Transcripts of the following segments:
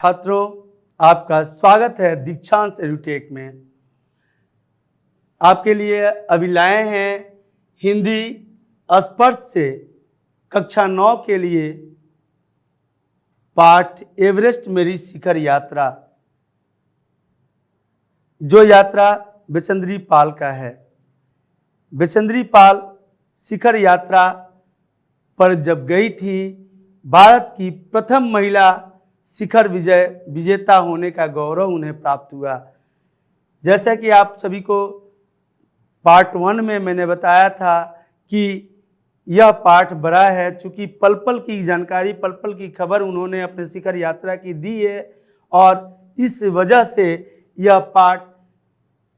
छात्रों, आपका स्वागत है दीक्षांत एडुटेक में। आपके लिए अभी लाए हैं हिंदी स्पर्श से कक्षा 9 के लिए पाठ एवरेस्ट मेरी शिखर यात्रा, जो यात्रा बचेंद्री पाल का है। बचेंद्री पाल शिखर यात्रा पर जब गई थी, भारत की प्रथम महिला शिखर विजेता होने का गौरव उन्हें प्राप्त हुआ। जैसा कि आप सभी को पार्ट 1 में मैंने बताया था कि यह पाठ बड़ा है, चूँकि पल पल की जानकारी, पल पल की खबर उन्होंने अपने शिखर यात्रा की दी है और इस वजह से यह पाठ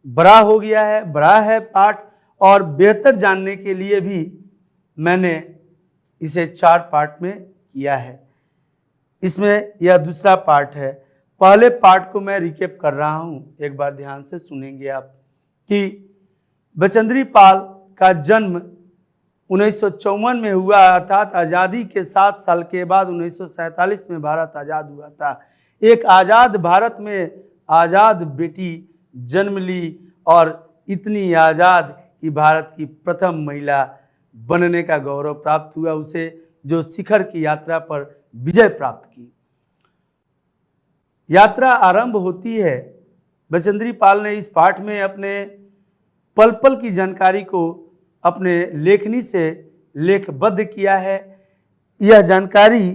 बड़ा हो गया है, बड़ा है पाठ। और बेहतर जानने के लिए भी मैंने इसे 4 पार्ट में किया है। इसमें यह दूसरा पार्ट है। पहले पार्ट को मैं रिकेप कर रहा हूँ, एक बार ध्यान से सुनेंगे आप कि बचेंद्री पाल का जन्म 1954 में हुआ, अर्थात आज़ादी के 7 साल के बाद 1947 में भारत आज़ाद हुआ था। एक आज़ाद भारत में आज़ाद बेटी जन्म ली और इतनी आज़ाद कि भारत की प्रथम महिला बनने का गौरव प्राप्त हुआ उसे, जो शिखर की यात्रा पर विजय प्राप्त की। यात्रा आरंभ होती है। बचेंद्री पाल ने इस पाठ में अपने पल पल की जानकारी को अपने लेखनी से लेखबद्ध किया है। यह जानकारी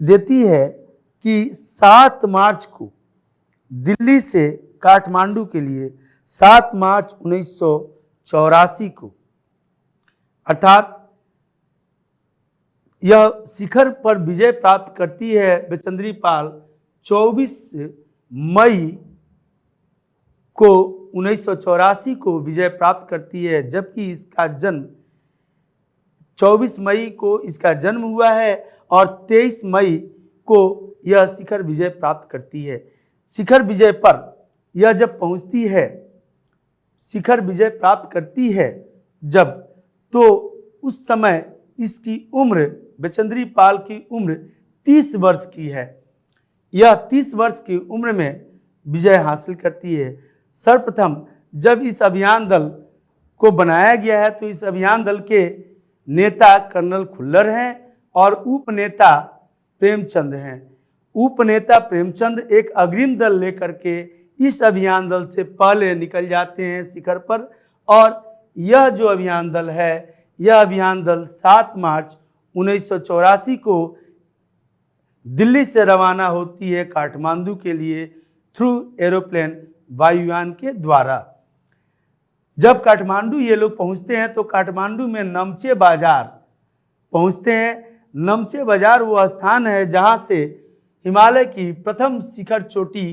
देती है कि 7 मार्च को दिल्ली से काठमांडू के लिए 7 मार्च 1984 को, अर्थात यह शिखर पर विजय प्राप्त करती है बचेंद्री पाल 24 मई को 1984 को विजय प्राप्त करती है, जबकि इसका जन्म 24 मई को इसका जन्म हुआ है और 23 मई को यह शिखर विजय प्राप्त करती है। शिखर विजय पर यह जब पहुंचती है, शिखर विजय प्राप्त करती है जब, तो उस समय इसकी उम्र, बचेंद्री पाल की उम्र 30 वर्ष की है। यह 30 वर्ष की उम्र में विजय हासिल करती है। सर्वप्रथम जब इस अभियान दल को बनाया गया है तो इस अभियान दल के नेता कर्नल खुल्लर हैं और उपनेता प्रेमचंद हैं। उपनेता प्रेमचंद एक अग्रिम दल लेकर के इस अभियान दल से पहले निकल जाते हैं शिखर पर, और यह जो अभियान दल है, यह अभियान दल 7 मार्च 1984 को दिल्ली से रवाना होती है काठमांडू के लिए थ्रू एरोप्लेन, वायुयान के द्वारा। जब काठमांडू ये लोग पहुंचते हैं तो काठमांडू में नमचे बाजार पहुंचते हैं। नमचे बाजार वो स्थान है जहां से हिमालय की प्रथम शिखर चोटी,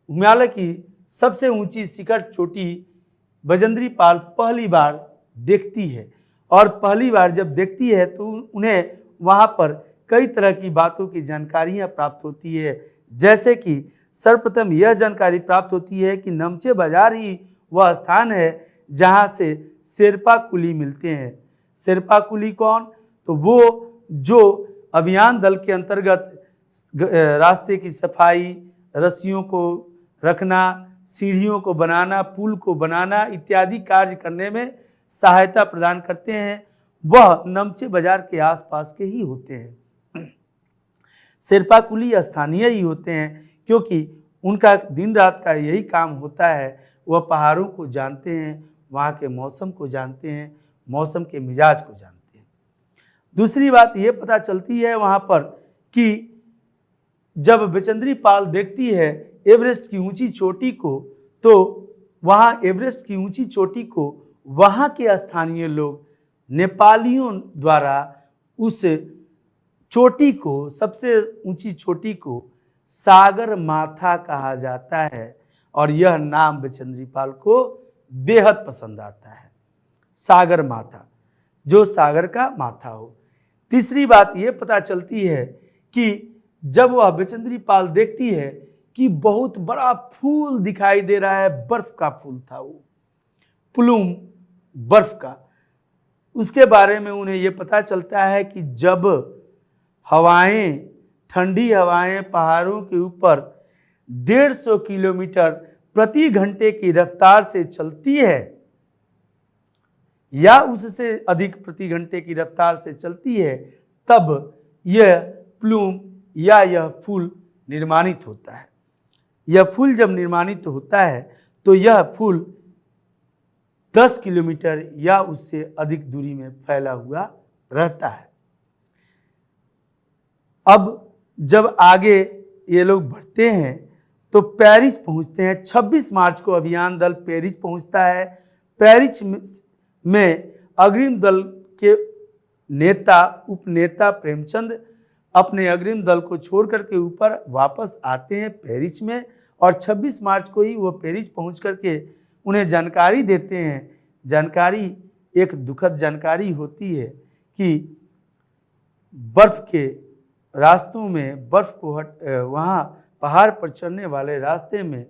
हिमालय की सबसे ऊंची शिखर चोटी बचेंद्री पाल पहली बार देखती है। और पहली बार जब देखती है तो उन्हें वहाँ पर कई तरह की बातों की जानकारियाँ प्राप्त होती है, जैसे कि सर्वप्रथम यह जानकारी प्राप्त होती है कि नमचे बाजार ही वह स्थान है जहाँ से शेरपा कुली मिलते हैं। शेरपा कुली कौन? तो वो जो अभियान दल के अंतर्गत रास्ते की सफाई, रस्सियों को रखना, सीढ़ियों को बनाना, पुल को बनाना इत्यादि कार्य करने में सहायता प्रदान करते हैं, वह नमचे बाजार के आसपास के ही होते हैं। शेरपा कुली स्थानीय ही होते हैं, क्योंकि उनका दिन रात का यही काम होता है। वह पहाड़ों को जानते हैं, वहाँ के मौसम को जानते हैं, मौसम के मिजाज को जानते हैं। दूसरी बात ये पता चलती है वहाँ पर कि जब बचेंद्री पाल देखती है एवरेस्ट की ऊंची चोटी को, तो वहाँ एवरेस्ट की ऊंची चोटी को वहाँ के स्थानीय लोग नेपालियों द्वारा उस चोटी को, सबसे ऊंची चोटी को सागर माथा कहा जाता है और यह नाम बचेंद्री पाल को बेहद पसंद आता है। सागर माथा, जो सागर का माथा हो। तीसरी बात ये पता चलती है कि जब वह बचेंद्री पाल देखती है कि बहुत बड़ा फूल दिखाई दे रहा है, बर्फ का फूल था वो, प्लूम बर्फ का, उसके बारे में उन्हें ये पता चलता है कि जब हवाएं ठंडी हवाएं पहाड़ों के ऊपर 150 किलोमीटर प्रति घंटे की रफ्तार से चलती है या उससे अधिक प्रति घंटे की रफ्तार से चलती है, तब यह प्लूम या यह फूल निर्माणित होता है। यह फूल जब निर्माणित होता है तो यह फूल 10 किलोमीटर या उससे अधिक दूरी में फैला हुआ रहता है। अब जब आगे ये लोग बढ़ते हैं तो पेरिस पहुंचते हैं। 26 मार्च को अभियान दल पेरिस पहुंचता है। पेरिस में अग्रिम दल के नेता उपनेता प्रेमचंद अपने अग्रिम दल को छोड़ करके ऊपर वापस आते हैं पेरिस में, और 26 मार्च को ही वो पेरिस पहुंच करके उन्हें जानकारी देते हैं। जानकारी एक दुखद जानकारी होती है कि बर्फ के रास्तों में बर्फ को वहाँ पहाड़ पर चढ़ने वाले रास्ते में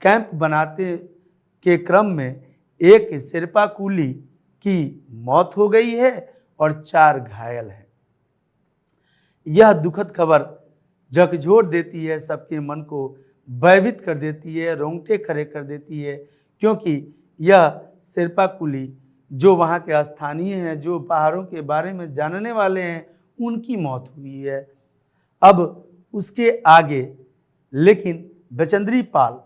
कैंप बनाते के क्रम में एक शेरपा कुली की मौत हो गई है और 4 घायल हैं। यह दुखद खबर झकझोर देती है, सबके मन को भयभीत कर देती है, रोंगटे खड़े कर देती है, क्योंकि यह शेरपा कुली जो वहाँ के स्थानीय हैं, जो पहाड़ों के बारे में जानने वाले हैं, उनकी मौत हुई है। अब उसके आगे लेकिन बचेंद्री पाल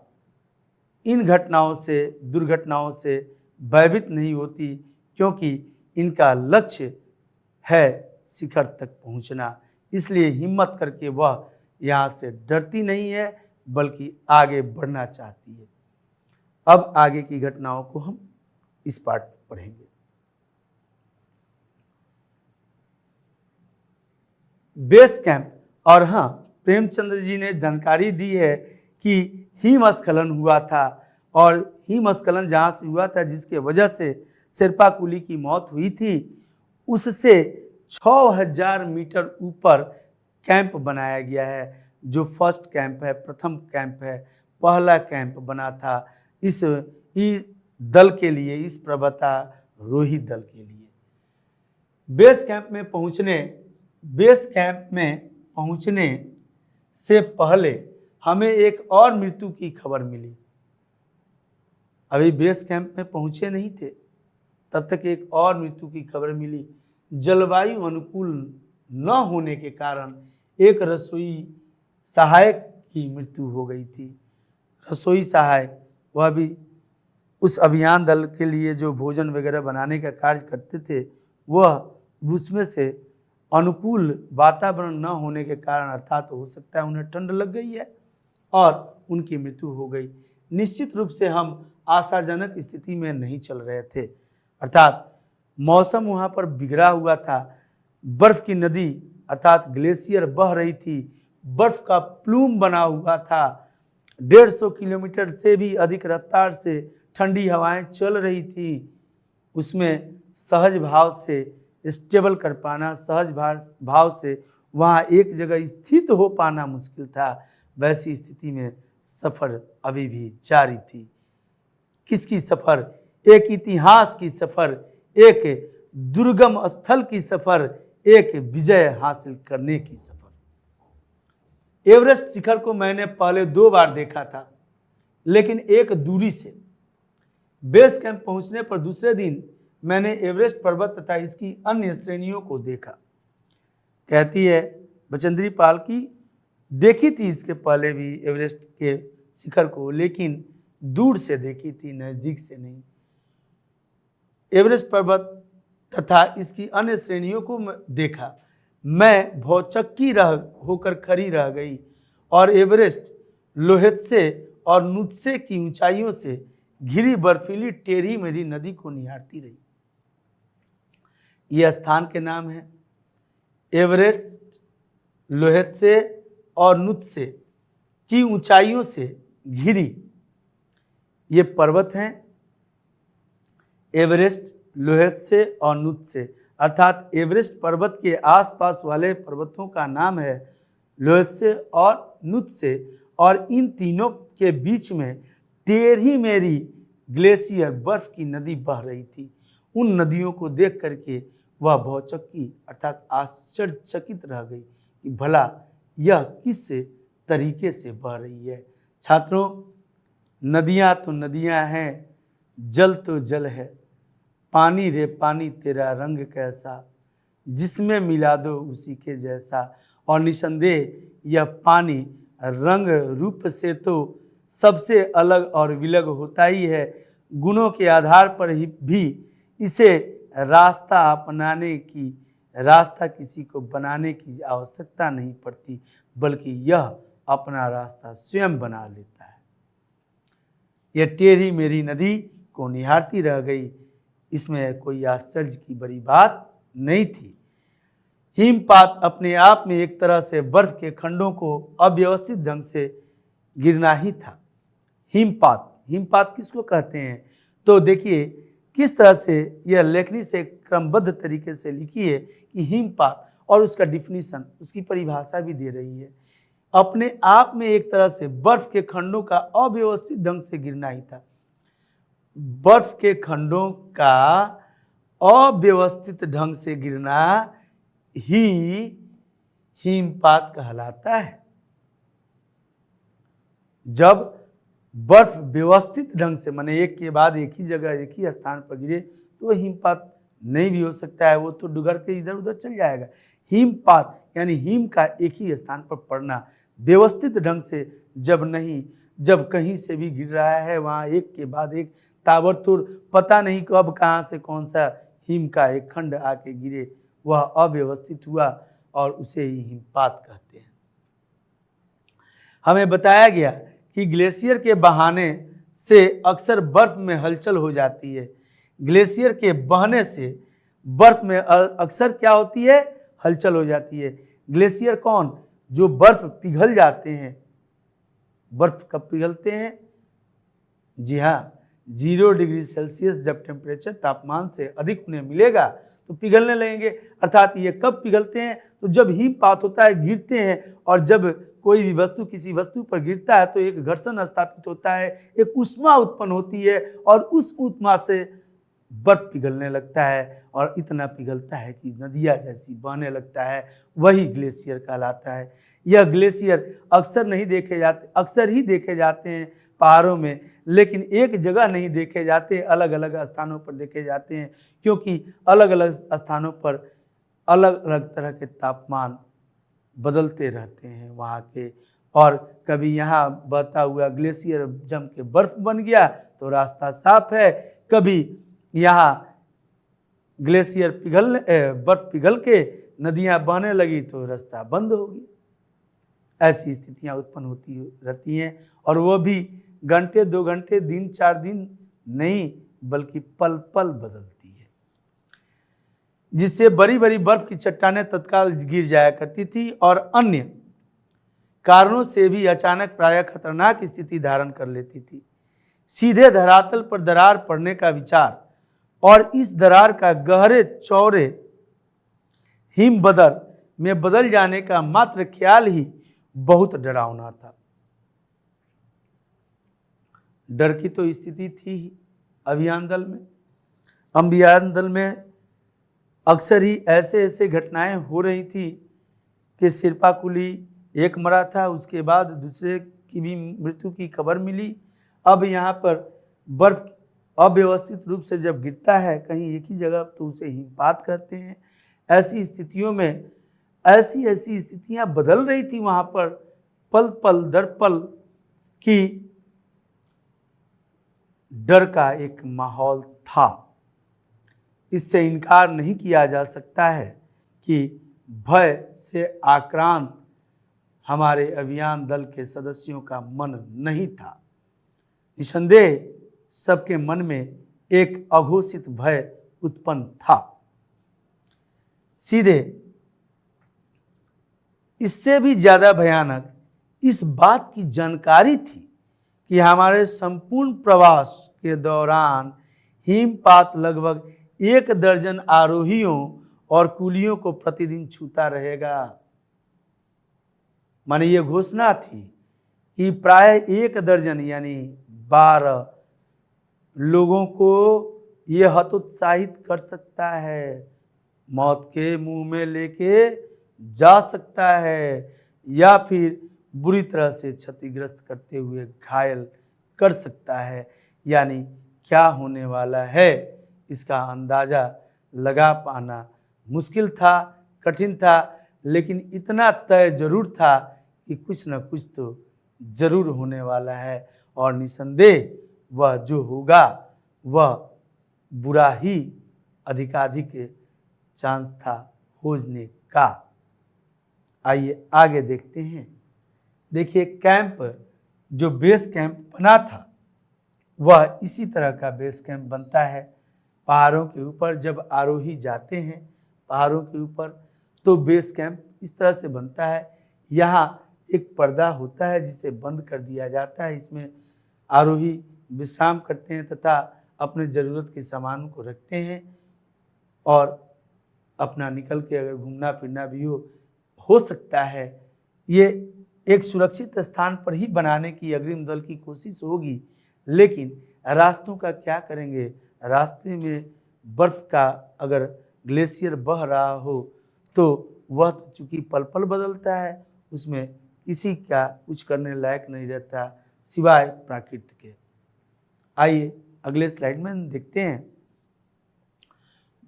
इन घटनाओं से दुर्घटनाओं से भयभीत नहीं होती, क्योंकि इनका लक्ष्य है शिखर तक पहुंचना। इसलिए हिम्मत करके वह यहाँ से डरती नहीं है, बल्कि आगे बढ़ना चाहती है। अब आगे की घटनाओं को हम इस पाठ में पढ़ेंगे। बेस कैंप, और हाँ, प्रेमचंद्र जी ने जानकारी दी है कि हिमस्खलन हुआ था, और हिमस्खलन जहाँ से हुआ था जिसके वजह से शेरपा कुली की मौत हुई थी, उससे 6000 मीटर ऊपर कैंप बनाया गया है, जो फर्स्ट कैंप है, प्रथम कैंप है, पहला कैंप बना था इस दल के लिए, इस पर्वतारोही दल के लिए। बेस कैंप में पहुंचने से पहले हमें एक और मृत्यु की खबर मिली। अभी बेस कैंप में पहुंचे नहीं थे, तब तक एक और मृत्यु की खबर मिली। जलवायु अनुकूल न होने के कारण एक रसोई सहायक की मृत्यु हो गई थी। रसोई सहायक, वह भी उस अभियान दल के लिए जो भोजन वगैरह बनाने का कार्य करते थे, वह उसमें से अनुकूल वातावरण न होने के कारण, अर्थात हो सकता है उन्हें ठंड लग गई है और उनकी मृत्यु हो गई। निश्चित रूप से हम आशाजनक स्थिति में नहीं चल रहे थे, अर्थात मौसम वहाँ पर बिगड़ा हुआ था। बर्फ की नदी अर्थात ग्लेशियर बह रही थी, बर्फ का प्लूम बना हुआ था, 150 किलोमीटर से भी अधिक रफ्तार से ठंडी हवाएं चल रही थी। उसमें सहज भाव से स्टेबल कर पाना, सहज भाव से वहाँ एक जगह स्थित हो पाना मुश्किल था। वैसी स्थिति में सफ़र अभी भी जारी थी। किसकी सफ़र? एक इतिहास की सफ़र, एक दुर्गम स्थल की सफ़र, एक विजय हासिल करने की सफ़र। एवरेस्ट शिखर को मैंने पहले 2 बार देखा था, लेकिन एक दूरी से। बेस कैंप पहुंचने पर दूसरे दिन मैंने एवरेस्ट पर्वत तथा इसकी अन्य श्रेणियों को देखा। कहती है बचेंद्री पाल की देखी थी इसके पहले भी एवरेस्ट के शिखर को, लेकिन दूर से देखी थी, नज़दीक से नहीं। एवरेस्ट पर्वत तथा इसकी अन्य श्रेणियों को देखा। मैं भौचक्की होकर खड़ी रह गई और एवरेस्ट, लोहेत्से और नुत्से की ऊंचाइयों से घिरी बर्फीली टेढ़ी मेढ़ी नदी को निहारती रही। यह स्थान के नाम है एवरेस्ट, लोहेत्से और नुत्से की ऊंचाइयों से घिरी। ये पर्वत हैं एवरेस्ट, लोहेत्से और नुत्से, अर्थात एवरेस्ट पर्वत के आसपास वाले पर्वतों का नाम है लोहेत्से और नुत्से, और इन तीनों के बीच में टेढ़ी मेढ़ी ग्लेशियर बर्फ की नदी बह रही थी। उन नदियों को देख करके वह भौचक्की अर्थात आश्चर्यचकित रह गई कि भला यह किस तरीके से बह रही है। छात्रों, नदियाँ तो नदियाँ हैं, जल तो जल है, पानी रे पानी तेरा रंग कैसा, जिसमें मिला दो उसी के जैसा। और निसंदेह यह पानी रंग रूप से तो सबसे अलग और विलग होता ही है। गुणों के आधार पर ही भी इसे रास्ता किसी को बनाने की आवश्यकता नहीं पड़ती, बल्कि यह अपना रास्ता स्वयं बना लेता है। यह टेढ़ी मेरी नदी को निहारती रह गई। इसमें कोई आश्चर्य की बड़ी बात नहीं थी। हिमपात अपने आप में एक तरह से बर्फ के खंडों को अव्यवस्थित ढंग से गिरना ही था। हिमपात किसको कहते हैं? तो देखिए किस तरह से यह लेखनी से क्रमबद्ध तरीके से लिखी है कि हिमपात, और उसका डिफिनीशन, उसकी परिभाषा भी दे रही है। अपने आप में एक तरह से बर्फ के खंडों का अव्यवस्थित ढंग से गिरना ही था। बर्फ के खंडों का अव्यवस्थित ढंग से गिरना ही हिमपात कहलाता है। जब बर्फ व्यवस्थित ढंग से, माने एक के बाद एक ही जगह एक ही स्थान पर गिरे, तो हिमपात नहीं भी हो सकता है, वो तो डुगर के इधर उधर चल जाएगा। हिमपात यानी हिम का एक ही स्थान पर पड़ना, व्यवस्थित ढंग से जब कहीं से भी गिर रहा है, वहाँ एक के बाद एक ताबड़तोड़, पता नहीं कब कहाँ से कौन सा हिम का एक खंड आके गिरे, वह अव्यवस्थित हुआ और उसे ही हिमपात कहते हैं। हमें बताया गया कि ग्लेशियर के बहाने से अक्सर बर्फ में हलचल हो जाती है। ग्लेशियर के बहने से बर्फ में अक्सर क्या होती है? हलचल हो जाती है। ग्लेशियर कौन? जो बर्फ पिघल जाते हैं। बर्फ कब पिघलते हैं? जी हाँ, 0 डिग्री सेल्सियस जब टेम्परेचर तापमान से अधिक उन्हें मिलेगा तो पिघलने लगेंगे। अर्थात ये कब पिघलते हैं? तो जब हिमपात होता है, गिरते हैं, और जब कोई भी वस्तु किसी वस्तु पर गिरता है तो एक घर्षण स्थापित होता है, एक ऊष्मा उत्पन्न होती है, और उस ऊष्मा से बर्फ पिघलने लगता है, और इतना पिघलता है कि नदियाँ जैसी बहने लगता है। वही ग्लेशियर कहलाता है। यह ग्लेशियर अक्सर ही देखे जाते हैं पहाड़ों में, लेकिन एक जगह नहीं देखे जाते, अलग अलग स्थानों पर देखे जाते हैं, क्योंकि अलग अलग स्थानों पर अलग अलग तरह के तापमान बदलते रहते हैं वहाँ के। और कभी यहाँ बहता हुआ ग्लेशियर जम के बर्फ बन गया तो रास्ता साफ है, कभी यहाँ ग्लेशियर बर्फ पिघल के नदियाँ बहने लगी तो रास्ता बंद हो गया। ऐसी स्थितियाँ उत्पन्न होती रहती हैं, और वो भी घंटे 2 घंटे, दिन 4 दिन नहीं, बल्कि पल पल बदलती है, जिससे बड़ी बड़ी बर्फ की चट्टानें तत्काल गिर जाया करती थी और अन्य कारणों से भी अचानक प्रायः खतरनाक स्थिति धारण कर लेती थी। सीधे धरातल पर दरार पड़ने का विचार और इस दरार का गहरे चौड़े हिमबदर में बदल जाने का मात्र ख्याल ही बहुत डरावना था। डर की तो स्थिति थी ही अभियान दल में अक्सर ही ऐसे घटनाएं हो रही थी कि सिरपा कुली एक मरा था, उसके बाद दूसरे की भी मृत्यु की खबर मिली। अब यहाँ पर बर्फ अव्यवस्थित रूप से जब गिरता है कहीं एक ही जगह तो उसे हिमपात कहते हैं। ऐसी स्थितियों में ऐसी स्थितियां बदल रही थी वहाँ पर, पल पल दर पल की डर का एक माहौल था। इससे इनकार नहीं किया जा सकता है कि भय से आक्रांत हमारे अभियान दल के सदस्यों का मन नहीं था। निसंदेह सबके मन में एक अघोषित भय उत्पन्न था। सीधे इससे भी ज्यादा भयानक इस बात की जानकारी थी कि हमारे संपूर्ण प्रवास के दौरान हिमपात लगभग 1 दर्जन आरोहियों और कुलियों को प्रतिदिन छूता रहेगा। माने ये घोषणा थी कि प्राय 1 दर्जन यानी 12 लोगों को ये हतोत्साहित कर सकता है, मौत के मुंह में लेके जा सकता है। या फिर बुरी तरह से क्षतिग्रस्त करते हुए घायल कर सकता है। यानी क्या होने वाला है इसका अंदाज़ा लगा पाना मुश्किल था, कठिन था, लेकिन इतना तय जरूर था कि कुछ न कुछ तो जरूर होने वाला है और निसंदेह वह जो होगा वह बुरा ही अधिकाधिक चांस था होने का। आइए आगे देखते हैं। देखिए कैंप जो बेस कैंप बना था वह इसी तरह का बेस कैंप बनता है। पहाड़ों के ऊपर जब आरोही जाते हैं पहाड़ों के ऊपर तो बेस कैंप इस तरह से बनता है। यहाँ एक पर्दा होता है जिसे बंद कर दिया जाता है। इसमें आरोही विश्राम करते हैं तथा अपने ज़रूरत के सामान को रखते हैं और अपना निकल के अगर घूमना फिरना भी हो सकता है। ये एक सुरक्षित स्थान पर ही बनाने की अग्रिम दल की कोशिश होगी, लेकिन रास्तों का क्या करेंगे? रास्ते में बर्फ़ का अगर ग्लेशियर बह रहा हो तो वह तो चूँकि पल पल बदलता है, उसमें किसी का कुछ करने लायक नहीं रहता सिवाय प्राकृतिक के। आइए अगले स्लाइड में हम देखते हैं।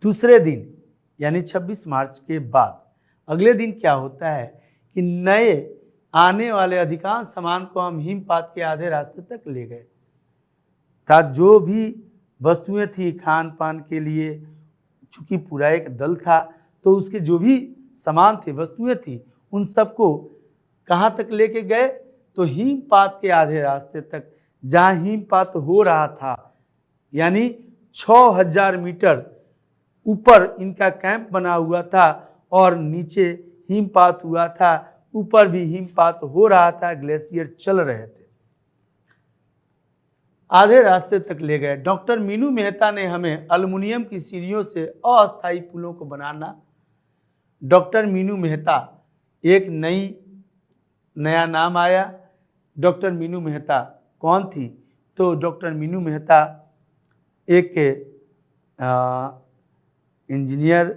दूसरे दिन यानी 26 मार्च के बाद अगले दिन क्या होता है कि नए आने वाले अधिकांश सामान को हम हिमपात के आधे रास्ते तक ले गए था। जो भी वस्तुएं थी खान पान के लिए, चूँकि पूरा एक दल था तो उसके जो भी सामान थे वस्तुएं थी उन सबको कहाँ तक लेके गए? तो हिमपात के आधे रास्ते तक, जहाँ हिमपात हो रहा था। यानी 6000 मीटर ऊपर इनका कैंप बना हुआ था और नीचे हिमपात हुआ था, ऊपर भी हिमपात हो रहा था, ग्लेशियर चल रहे थे। आधे रास्ते तक ले गए। डॉक्टर मीनू मेहता ने हमें एल्युमिनियम की सीढ़ियों से अस्थायी पुलों को बनाना। डॉक्टर मीनू मेहता एक नया नाम आया। डॉक्टर मीनू मेहता कौन थी? तो डॉक्टर मीनू मेहता एक इंजीनियर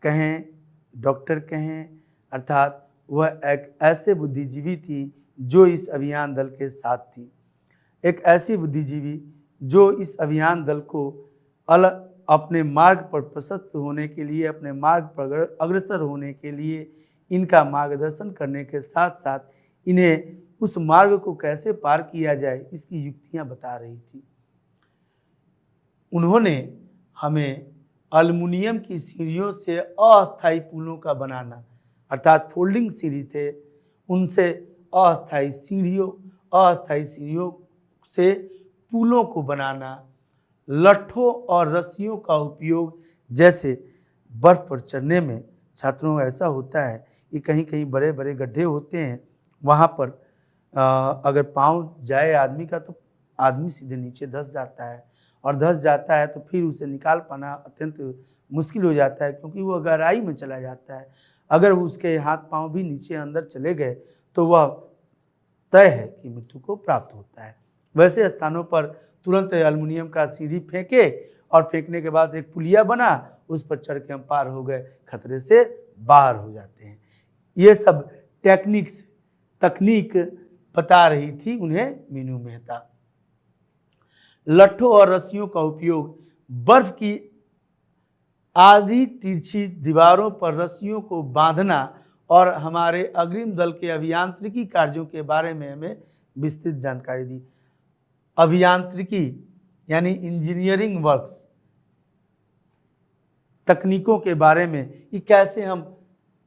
कहें, डॉक्टर कहें, अर्थात वह एक ऐसे बुद्धिजीवी थी जो इस अभियान दल के साथ थी। एक ऐसी बुद्धिजीवी जो इस अभियान दल को अपने मार्ग पर प्रशस्त होने के लिए, अपने मार्ग पर अग्रसर होने के लिए इनका मार्गदर्शन करने के साथ साथ इन्हें उस मार्ग को कैसे पार किया जाए इसकी युक्तियां बता रही थी। उन्होंने हमें एल्युमिनियम की सीढ़ियों से अस्थायी पुलों का बनाना, अर्थात फोल्डिंग सीढ़ी थे, उनसे अस्थायी सीढ़ियों से पुलों को बनाना, लट्ठों और रस्सियों का उपयोग, जैसे बर्फ पर चढ़ने में छात्रों ऐसा होता है कि कहीं कहीं बड़े बड़े गड्ढे होते हैं, वहाँ पर अगर पाँव जाए आदमी का तो आदमी सीधे नीचे धंस जाता है और धंस जाता है तो फिर उसे निकाल पाना अत्यंत मुश्किल हो जाता है, क्योंकि वह गहराई में चला जाता है। अगर उसके हाथ पांव भी नीचे अंदर चले गए तो वह तय है कि मृत्यु को प्राप्त होता है। वैसे स्थानों पर तुरंत एल्युमिनियम का सीढ़ी फेंके और फेंकने के बाद एक पुलिया बना, उस पर चढ़ के हम पार हो गए, खतरे से बाहर हो जाते हैं। ये सब तकनीक बता रही थी उन्हें मीनू मेहता। लट्ठों और रस्सियों का उपयोग, बर्फ की आधी तिरछी दीवारों पर रस्सियों को बांधना और हमारे अग्रिम दल के अभियांत्रिकी कार्यों के बारे में हमें विस्तृत जानकारी दी। अभियांत्रिकी यानी इंजीनियरिंग वर्क्स, तकनीकों के बारे में कि कैसे हम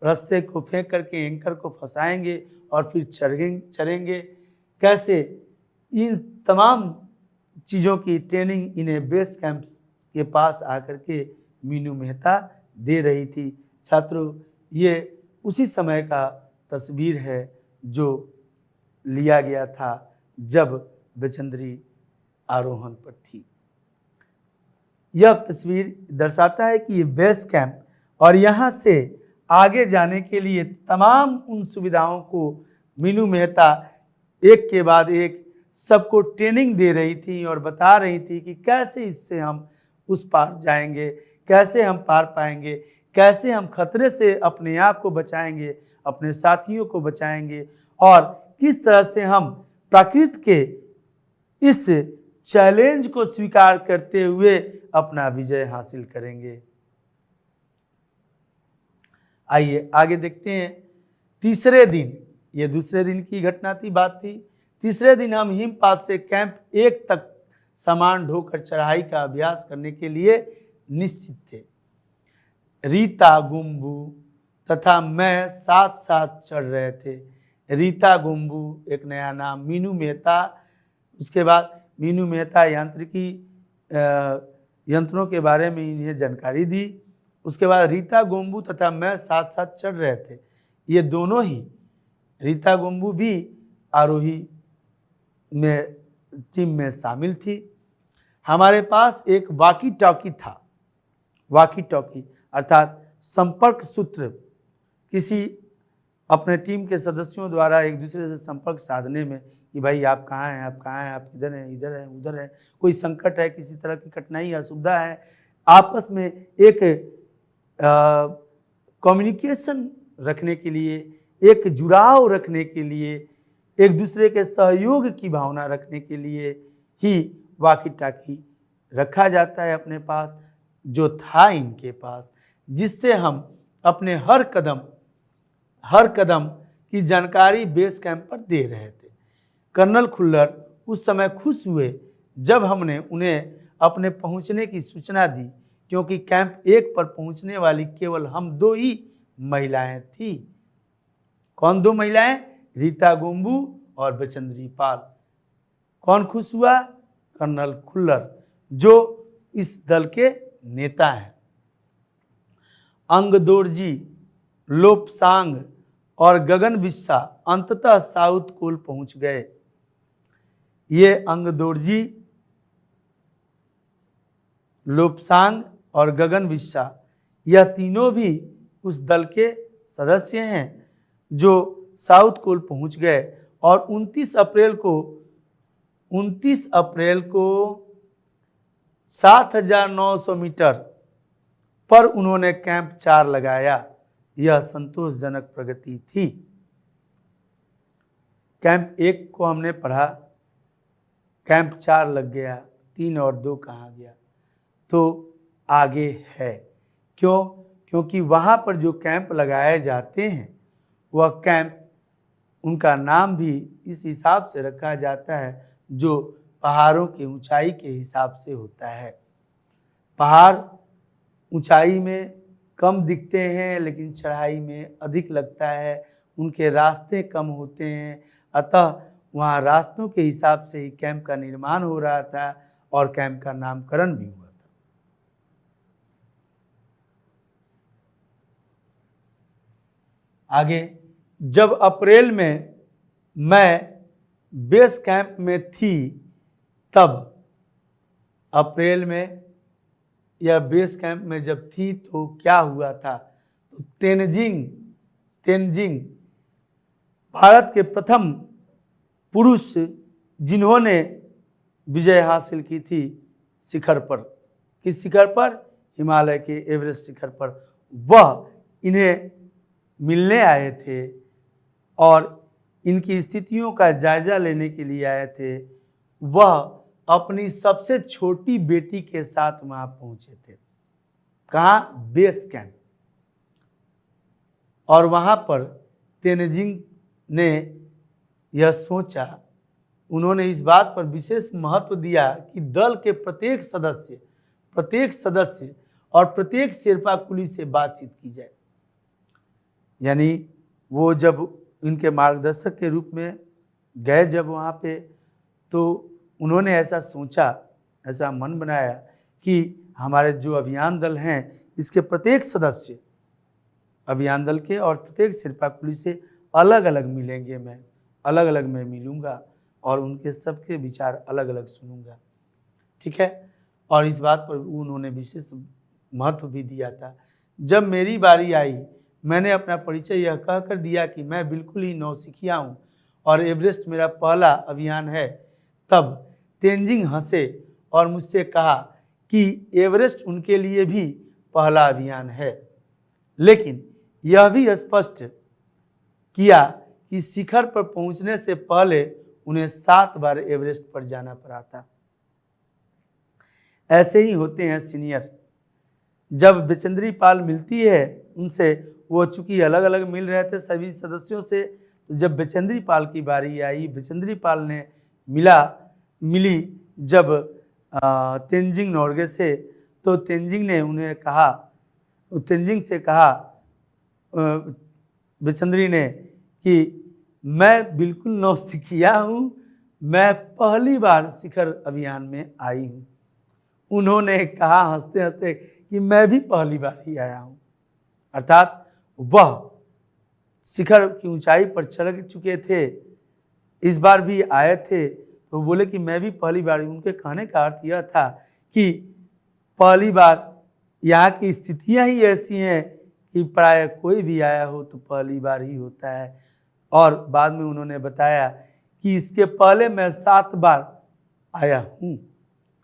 रस्से को फेंक करके एंकर को फंसाएंगे और फिर चढ़ेंगे, कैसे इन तमाम चीज़ों की ट्रेनिंग इन्हें बेस कैंप के पास आकर के मीनू मेहता दे रही थी। छात्रों, ये उसी समय का तस्वीर है जो लिया गया था जब बचेंद्री आरोहण पर थी। यह तस्वीर दर्शाता है कि ये बेस कैंप और यहाँ से आगे जाने के लिए तमाम उन सुविधाओं को मीनू मेहता एक के बाद एक सबको ट्रेनिंग दे रही थी और बता रही थी कि कैसे इससे हम उस पार जाएंगे, कैसे हम पार पाएंगे, कैसे हम खतरे से अपने आप को बचाएंगे, अपने साथियों को बचाएंगे और किस तरह से हम प्रकृति के इस चैलेंज को स्वीकार करते हुए अपना विजय हासिल करेंगे। आइए आगे देखते हैं। तीसरे दिन, ये दूसरे दिन की घटना थी, बात थी। तीसरे दिन हम हिमपात से कैंप 1 तक सामान ढोकर चढ़ाई का अभ्यास करने के लिए निश्चित थे। रीता, गुम्बू तथा मैं साथ साथ चढ़ रहे थे। रीता गुम्बू एक नया नाम, मीनू मेहता, उसके बाद मीनू मेहता यांत्रिकी यंत्रों के बारे में इन्हें जानकारी दी। उसके बाद रीता गुम्बू तथा मैं साथ साथ चढ़ रहे थे। ये दोनों ही, रीता गुम्बू भी आरोही में टीम में शामिल थी। हमारे पास एक वॉकी टॉकी था। वॉकी टॉकी अर्थात संपर्क सूत्र, किसी अपने टीम के सदस्यों द्वारा एक दूसरे से संपर्क साधने में कि भाई आप कहाँ हैं, आप कहाँ हैं, आप इधर हैं, इधर हैं, उधर हैं, कोई संकट है, किसी तरह की कठिनाई या असुविधा है, आपस में एक कम्युनिकेशन रखने के लिए, एक जुड़ाव रखने के लिए, एक दूसरे के सहयोग की भावना रखने के लिए ही वॉकी टॉकी रखा जाता है अपने पास, जो था इनके पास, जिससे हम अपने हर कदम की जानकारी बेस कैंप पर दे रहे थे। कर्नल खुल्लर उस समय खुश हुए जब हमने उन्हें अपने पहुंचने की सूचना दी, क्योंकि कैंप 1 पर पहुंचने वाली केवल हम 2 ही महिलाएं थी। कौन 2 महिलाएं? रीता गुम्बू और बचेंद्री पाल। कौन खुश हुआ? कर्नल खुल्लर, जो इस दल के नेता हैं। अंगदोर्जी, लोपसांग और गगन बिस्सा अंततः साउथ कोल पहुंच गए। ये अंगदोर्जी, लोपसांग और गगन बिस्सा, यह तीनों भी उस दल के सदस्य हैं जो साउथ कोल पहुंच गए और 29 अप्रैल को 7,900 मीटर पर उन्होंने कैंप 4 लगाया। यह संतोषजनक प्रगति थी। कैंप 1 को हमने पढ़ा, कैंप 4 लग गया, 3 और 2 कहाँ गया? तो आगे है। क्यों? क्योंकि वहाँ पर जो कैंप लगाए जाते हैं वह कैंप, उनका नाम भी इस हिसाब से रखा जाता है जो पहाड़ों की ऊंचाई के हिसाब से होता है। पहाड़ ऊंचाई में कम दिखते हैं लेकिन चढ़ाई में अधिक लगता है, उनके रास्ते कम होते हैं, अतः वहाँ रास्तों के हिसाब से ही कैंप का निर्माण हो रहा था और कैंप का नामकरण भी हुआ था। आगे, जब अप्रैल में मैं बेस कैंप में थी, तब अप्रैल में यह बेस कैंप में जब थी तो क्या हुआ था? तो तेनजिंग भारत के प्रथम पुरुष जिन्होंने विजय हासिल की थी शिखर पर। किस शिखर पर? हिमालय के एवरेस्ट शिखर पर। वह इन्हें मिलने आए थे और इनकी स्थितियों का जायजा लेने के लिए आए थे। वह अपनी सबसे छोटी बेटी के साथ वहां पहुंचे थे। कहाँ? Base camp. और वहां पर तेनजिंग ने यह सोचा, उन्होंने इस बात पर विशेष महत्व दिया कि दल के प्रत्येक सदस्य और प्रत्येक शेरपा कुली से बातचीत की जाए। यानी वो जब इनके मार्गदर्शक के रूप में गए जब वहाँ पे, तो उन्होंने ऐसा सोचा, ऐसा मन बनाया कि हमारे जो अभियान दल हैं इसके प्रत्येक सदस्य अभियान दल के और प्रत्येक शेरपा कुली से अलग अलग मिलेंगे, मैं अलग अलग मैं मिलूँगा और उनके सबके विचार अलग अलग सुनूंगा। ठीक है। और इस बात पर उन्होंने विशेष महत्व भी दिया था। जब मेरी बारी आई, मैंने अपना परिचय यह कहकर दिया कि मैं बिल्कुल ही नौसिखिया हूँ और एवरेस्ट मेरा पहला अभियान है। तब तेनजिंग हंसे और मुझसे कहा कि एवरेस्ट उनके लिए भी पहला अभियान है। लेकिन यह भी स्पष्ट किया कि शिखर पर पहुंचने से पहले उन्हें 7 बार एवरेस्ट पर जाना पड़ा था। ऐसे ही होते हैं सीनियर। जब बचेंद्री पाल मिलती है उनसे, वो चूंकि अलग अलग मिल रहे थे सभी सदस्यों से, तो जब बचेंद्री पाल की बारी आई, बचेंद्री पाल ने मिली जब तेंजिंग नोरगे से, तो तेंजिंग ने उन्हें कहा, तेंजिंग से कहा बचेंद्री ने कि मैं बिल्कुल नौसिखिया हूँ, मैं पहली बार शिखर अभियान में आई हूँ। उन्होंने कहा हंसते हंसते कि मैं भी पहली बार ही आया हूँ। अर्थात वह शिखर की ऊंचाई पर चढ़ चुके थे, इस बार भी आए थे, तो बोले कि मैं भी पहली बार। उनके कहने का अर्थ यह था कि पहली बार यहाँ की स्थितियाँ ही ऐसी हैं कि प्राय कोई भी आया हो तो पहली बार ही होता है। और बाद में उन्होंने बताया कि इसके पहले मैं 7 बार आया हूँ।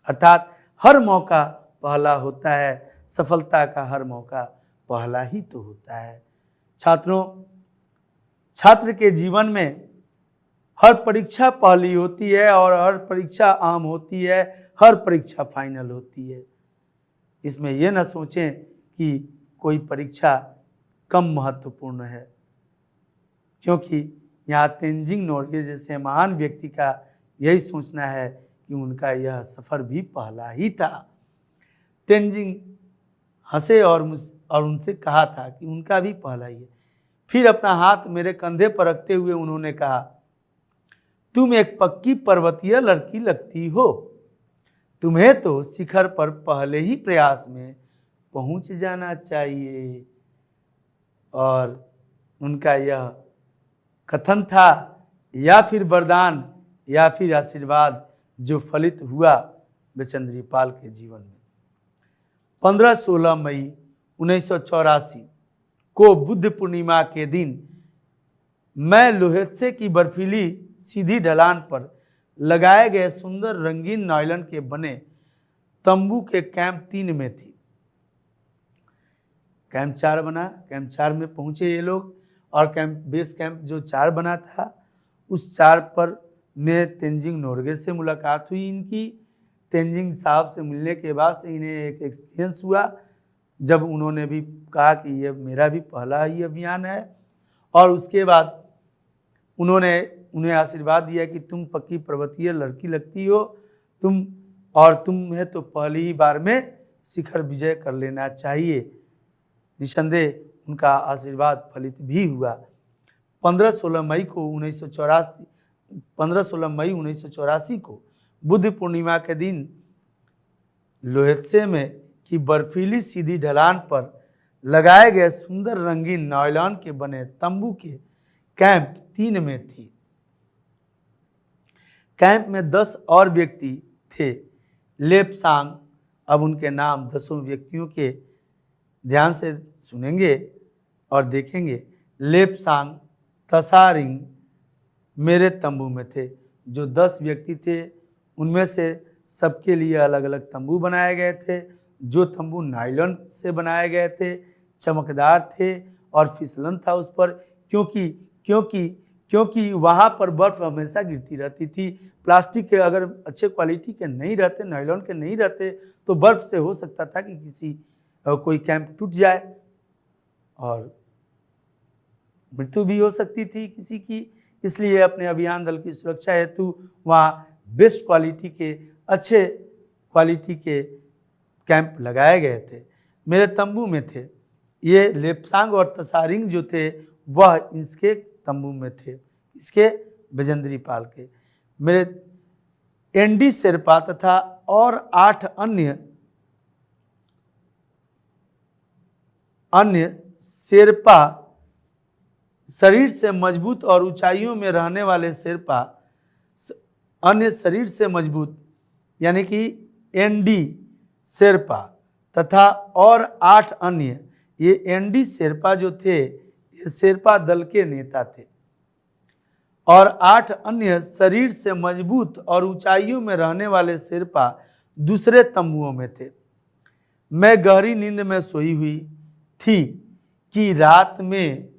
अर्थात हर मौका पहला होता है, सफलता का हर मौका पहला ही तो होता है। छात्रों, छात्र के जीवन में हर परीक्षा पहली होती है और हर परीक्षा आम होती है, हर परीक्षा फाइनल होती है। इसमें यह न सोचें कि कोई परीक्षा कम महत्वपूर्ण है, क्योंकि यहाँ तेंजिंग नोरगे जैसे महान व्यक्ति का यही सोचना है कि उनका यह सफ़र भी पहला ही था। तेंजिंग हंसे और उनसे कहा था कि उनका भी पहला ही है। फिर अपना हाथ मेरे कंधे पर रखते हुए उन्होंने कहा, तुम एक पक्की पर्वतीय लड़की लगती हो, तुम्हें तो शिखर पर पहले ही प्रयास में पहुंच जाना चाहिए। और उनका यह कथन था या फिर वरदान या फिर आशीर्वाद जो फलित हुआ बचेंद्री पाल के जीवन में। 15-16 मई 1984 को बुद्ध पूर्णिमा के दिन मैं लोहेत्से की बर्फीली सीधी ढलान पर लगाए गए सुंदर रंगीन नायलॉन के बने तंबू के कैंप 3 में थी। कैंप 4 बना, कैंप 4 में पहुंचे ये लोग, और बेस कैंप जो 4 बना था उस 4 पर में तेंजिंग नोरगे से मुलाकात हुई इनकी। तेंजिंग साहब से मिलने के बाद से इन्हें एक एक्सपीरियंस हुआ, जब उन्होंने भी कहा कि ये मेरा भी पहला ही अभियान है। और उसके बाद उन्होंने उन्हें आशीर्वाद दिया कि तुम पक्की पर्वतीय लड़की लगती हो, तुम्हें तो पहली ही बार में शिखर विजय कर लेना चाहिए। निसंदेह उनका आशीर्वाद फलित भी हुआ। 15-16 मई 1984 को बुद्ध पूर्णिमा के दिन लोहेत्से में की बर्फीली सीधी ढलान पर लगाए गए सुंदर रंगीन नायलॉन के बने तंबू के कैंप 3 में थी। कैंप में 10 और व्यक्ति थे। लेपसांग, अब उनके नाम 10 व्यक्तियों के ध्यान से सुनेंगे और देखेंगे। लेपसांग, तसारिंग मेरे तंबू में थे। जो 10 व्यक्ति थे उनमें से सबके लिए अलग अलग तंबू बनाए गए थे। जो तंबू नायलॉन से बनाए गए थे, चमकदार थे और फिसलन था उस पर, क्योंकि वहाँ पर बर्फ़ हमेशा गिरती रहती थी। प्लास्टिक के अगर अच्छे क्वालिटी के नहीं रहते, नायलॉन के नहीं रहते, तो बर्फ़ से हो सकता था कि कोई कैंप टूट जाए और मृत्यु भी हो सकती थी किसी की। इसलिए अपने अभियान दल की सुरक्षा हेतु वहाँ बेस्ट क्वालिटी के, अच्छे क्वालिटी के कैंप लगाए गए थे। मेरे तंबू में थे। ये लेपसांग और तसारिंग जो थे वह इसके तंबू में थे, इसके बचेंद्री पाल के। मेरे एनडी शेरपा तथा और 8 अन्य शेरपा, शरीर से मजबूत और ऊंचाइयों में रहने वाले शेरपा, अन्य शरीर से मजबूत यानी कि एनडी शेरपा तथा और 8 अन्य, ये एनडी शेरपा जो थे ये शेरपा दल के नेता थे, और 8 अन्य शरीर से मजबूत और ऊंचाइयों में रहने वाले शेरपा दूसरे तंबुओं में थे। मैं गहरी नींद में सोई हुई थी कि रात में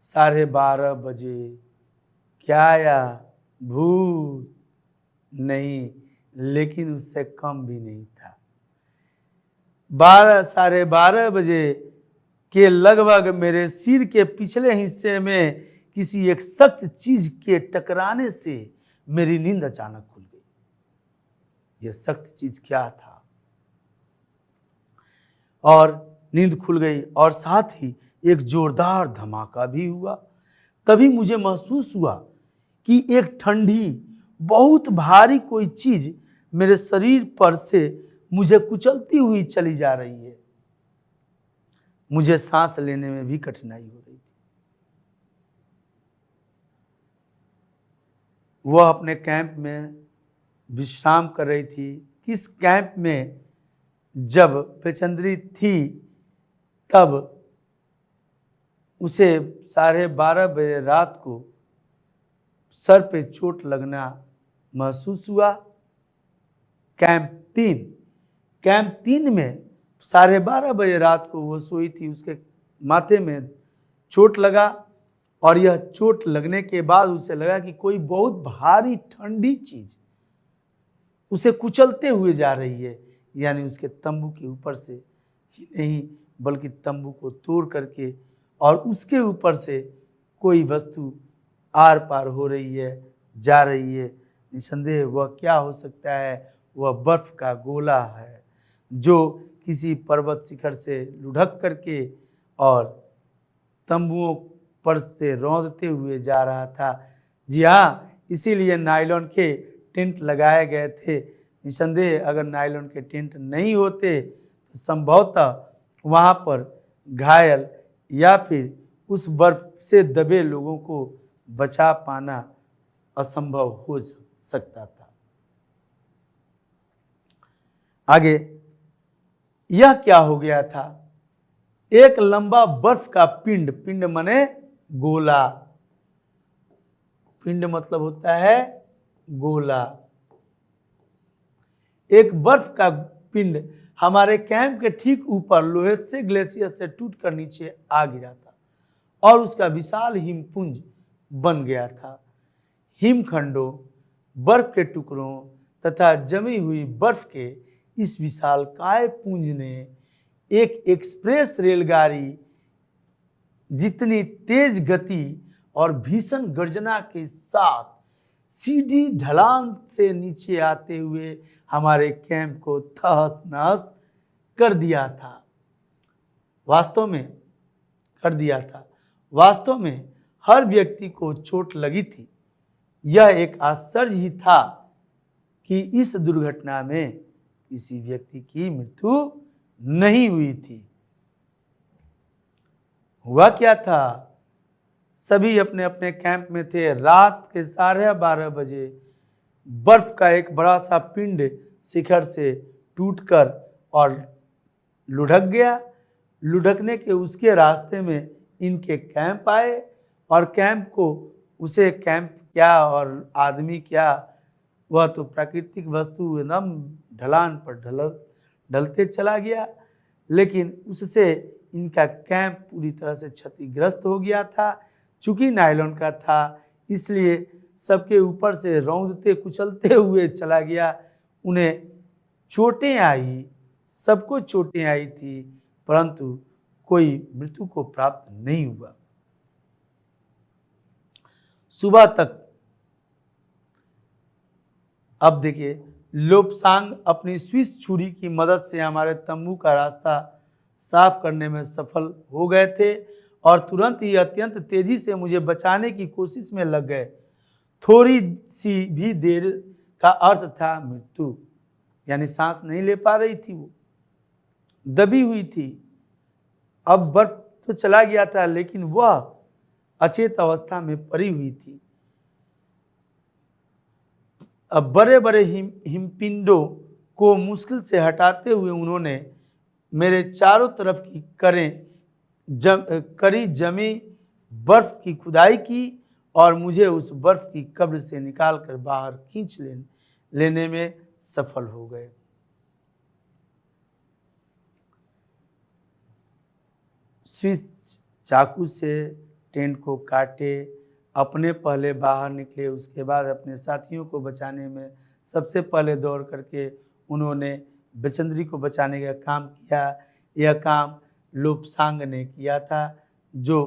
12:30 बजे क्या आया? भूत नहीं, लेकिन उससे कम भी नहीं था। 12:30 बजे के लगभग मेरे सिर के पिछले हिस्से में किसी एक सख्त चीज के टकराने से मेरी नींद अचानक खुल गई। यह सख्त चीज क्या था? और नींद खुल गई और साथ ही एक जोरदार धमाका भी हुआ। तभी मुझे महसूस हुआ कि एक ठंडी बहुत भारी कोई चीज मेरे शरीर पर से मुझे कुचलती हुई चली जा रही है। मुझे सांस लेने में भी कठिनाई हो रही थी। वह अपने कैंप में विश्राम कर रही थी। किस कैंप में जब बेचंद्री थी तब उसे 12:30 बजे रात को सर पे चोट लगना महसूस हुआ। कैंप 3 में 12:30 बजे रात को वो सोई थी। उसके माथे में चोट लगा और यह चोट लगने के बाद उसे लगा कि कोई बहुत भारी ठंडी चीज उसे कुचलते हुए जा रही है, यानी उसके तंबू के ऊपर से ही नहीं बल्कि तंबू को तोड़ करके और उसके ऊपर से कोई वस्तु आर पार हो रही है, जा रही है। निसंदेह वह क्या हो सकता है? वह बर्फ का गोला है जो किसी पर्वत शिखर से लुढ़क करके और तंबुओं पर से रौंदते हुए जा रहा था। जी हाँ, इसीलिए नायलॉन के टेंट लगाए गए थे। निसंदेह अगर नायलॉन के टेंट नहीं होते तो संभवतः वहाँ पर घायल या फिर उस बर्फ से दबे लोगों को बचा पाना असंभव हो सकता था। आगे यह क्या हो गया था? एक लंबा बर्फ का पिंड माने गोला, पिंड मतलब होता है गोला। एक बर्फ का पिंड हमारे कैंप के ठीक ऊपर लोहे से ग्लेशियर से टूटकर नीचे आ गिरा था और उसका विशाल हिमपुंज बन गया था। हिमखंडों, बर्फ के टुकड़ों तथा जमी हुई बर्फ के इस विशालकाय पुंज ने एक एक्सप्रेस रेलगाड़ी जितनी तेज गति और भीषण गर्जना के साथ सीधी ढलान से नीचे आते हुए हमारे कैंप को तहस नहस कर दिया था। वास्तव में हर व्यक्ति को चोट लगी थी। यह एक आश्चर्य ही था कि इस दुर्घटना में किसी व्यक्ति की मृत्यु नहीं हुई थी। हुआ क्या था? सभी अपने अपने कैंप में थे। रात के 12:30 बजे बर्फ का एक बड़ा सा पिंड शिखर से टूटकर और लुढ़क गया। लुढ़कने के उसके रास्ते में इनके कैंप आए और कैंप को उसे कैंप क्या और आदमी क्या, वह तो प्राकृतिक वस्तु एकदम ढलान पर ढलते चला गया। लेकिन उससे इनका कैंप पूरी तरह से क्षतिग्रस्त हो गया था। चूंकि नायलॉन का था इसलिए सबके ऊपर से रौंदते कुचलते हुए चला गया। उन्हें चोटें आई, सबको चोटें आई थी, परंतु कोई मृत्यु को प्राप्त नहीं हुआ। सुबह तक अब देखिए, लोब्सांग अपनी स्विस छुरी की मदद से हमारे तंबू का रास्ता साफ करने में सफल हो गए थे और तुरंत ही अत्यंत तेजी से मुझे बचाने की कोशिश में लग गए। थोड़ी सी भी देर का अर्थ था मृत्यु, यानी सांस नहीं ले पा रही थी, वो दबी हुई थी। अब बर्फ तो चला गया था लेकिन वह अचेत अवस्था में पड़ी हुई थी। अब बड़े बड़े हिमपिंडों को मुश्किल से हटाते हुए उन्होंने मेरे चारों तरफ की करी जमी बर्फ की खुदाई की और मुझे उस बर्फ की कब्र से निकालकर बाहर खींच लेने में सफल हो गए। चाकू से टेंट को काटे, अपने पहले बाहर निकले, उसके बाद अपने साथियों को बचाने में सबसे पहले दौड़ करके उन्होंने बचेंद्री को बचाने का काम किया। यह काम लोपसांग ने किया था जो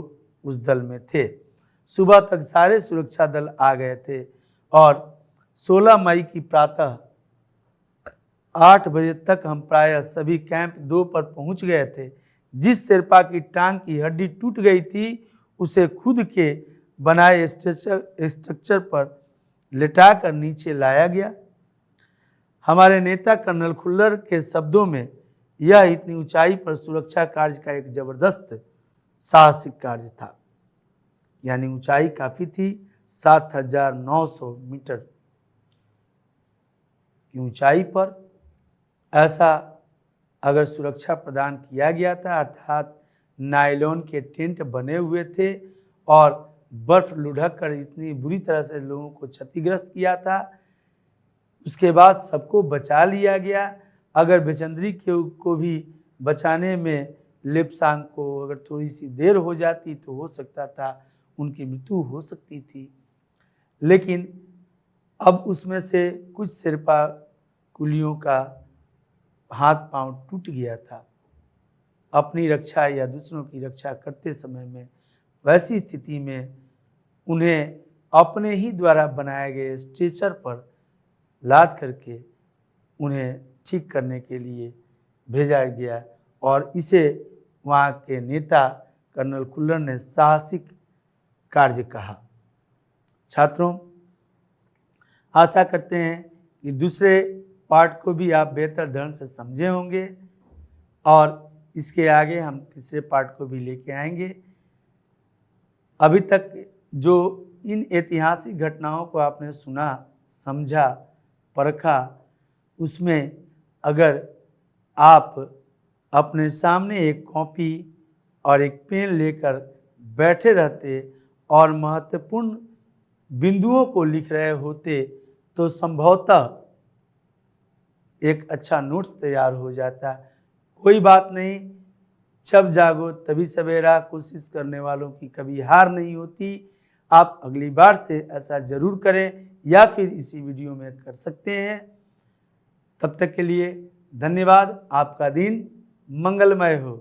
उस दल में थे। सुबह तक सारे सुरक्षा दल आ गए थे और 16 मई की प्रातः 8 बजे तक हम प्रायः सभी कैंप 2 पर पहुंच गए थे। जिस शेरपा की टांग की हड्डी टूट गई थी उसे खुद के बनाए स्ट्रक्चर पर लेटाकर नीचे लाया गया। हमारे नेता कर्नल खुल्लर के शब्दों में यह इतनी ऊंचाई पर सुरक्षा कार्य का एक जबरदस्त साहसिक कार्य था। यानी ऊंचाई काफी थी, 7,900 मीटर की ऊंचाई पर ऐसा अगर सुरक्षा प्रदान किया गया था, अर्थात नायलॉन के टेंट बने हुए थे और बर्फ लुढ़क कर इतनी बुरी तरह से लोगों को क्षतिग्रस्त किया था, उसके बाद सबको बचा लिया गया। अगर बचेंद्री को भी बचाने में लिपसांग को अगर थोड़ी सी देर हो जाती तो हो सकता था उनकी मृत्यु हो सकती थी, लेकिन अब उसमें से कुछ शेरपा कुलियों का हाथ पांव टूट गया था। अपनी रक्षा या दूसरों की रक्षा करते समय में वैसी स्थिति में उन्हें अपने ही द्वारा बनाए गए स्ट्रेचर पर लाद करके उन्हें ठीक करने के लिए भेजा गया और इसे वहाँ के नेता कर्नल खुल्लर ने साहसिक कार्य कहा। छात्रों, आशा करते हैं कि दूसरे पार्ट को भी आप बेहतर ढंग से समझे होंगे और इसके आगे हम तीसरे पार्ट को भी लेके आएंगे। अभी तक जो इन ऐतिहासिक घटनाओं को आपने सुना, समझा, परखा, उसमें अगर आप अपने सामने एक कॉपी और एक पेन लेकर बैठे रहते और महत्वपूर्ण बिंदुओं को लिख रहे होते तो संभवतः एक अच्छा नोट्स तैयार हो जाता। कोई बात नहीं, जब जागो तभी सवेरा, कोशिश करने वालों की कभी हार नहीं होती। आप अगली बार से ऐसा ज़रूर करें या फिर इसी वीडियो में कर सकते हैं। तब तक के लिए धन्यवाद। आपका दिन मंगलमय हो।